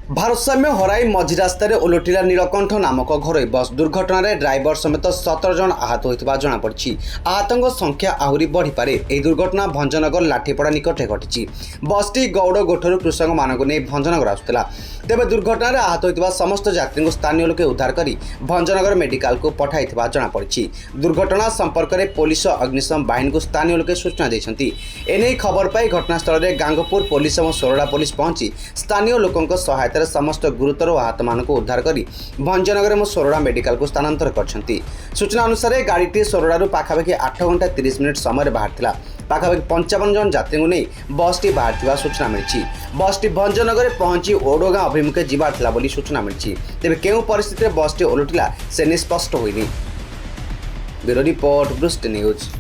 ଭାରସାମ୍ୟ ହରାଇ ମଝି ରାସ୍ତାରେ ଓଲଟିଲା ନୀଳକଣ୍ଠ ନାମକ ଘରୋଇ ବସ୍ ଦୁର୍ଘଟଣାରେ ଡ୍ରାଇଭର ସମେତ 17 ଜଣ ଆହତ ହୋଇଥିବା ଜଣାପଡ଼ିଛି। ଆହତଙ୍କ ସଂଖ୍ୟା ଆହୁରି ବଢ଼ିପାରେ। ଏହି ଦୁର୍ଘଟଣା ଭଞ୍ଜନଗର ଲାଠିପଡ଼ା ନିକଟରେ ଘଟିଛି। ବସ୍ଟି ଗୌଡ଼ଗୋଠରୁ କୃଷକମାନଙ୍କୁ ନେଇ ଭଞ୍ଜନଗର ଆସୁଥିଲା। ତେବେ ଦୁର୍ଘଟଣାରେ ଆହତ ହୋଇଥିବା ସମସ୍ତ ଯାତ୍ରୀଙ୍କୁ ସ୍ଥାନୀୟ ଲୋକେ ଉଦ୍ଧାର କରି ଭଞ୍ଜନଗର ମେଡିକାଲକୁ ପଠାଇଥିବା ଜଣାପଡ଼ିଛି। ଦୁର୍ଘଟଣା ସମ୍ପର୍କରେ ପୋଲିସ ଓ ଅଗ୍ନିଶମ ବାହିନୀକୁ ସ୍ଥାନୀୟ ଲୋକେ ସୂଚନା ଦେଇଛନ୍ତି। ଏନେଇ ଖବର ପାଇ ଘଟଣାସ୍ଥଳରେ ଗାଙ୍ଗପୁର ପୋଲିସ ଏବଂ ସୋରଡ଼ା ପୋଲିସ ପହଞ୍ଚି ସ୍ଥାନୀୟ ଲୋକଙ୍କ ସହାୟତାରେ समस्त गुरुतर और आहत मानक उद्धार कर भंजनगर और सोरड़ा मेडिकल को स्थानांतर करछंती। सूचना अनुसार गाड़ीटी सोरड़ारू पाखापाखि 8 घंटा 30 मिनिट समय बाहर पाखापाखि 55 जन यात्री को नहीं बसटी बाहर सूचना मिली। बसटी भंजनगर पहुंची ओडगाँ अभिमुखे जीवार बोली सूचना मिली। तेज केउ परिस्थिति बसटी ओलटिला से स्पष्ट होइनी। Bureau report Brishti news.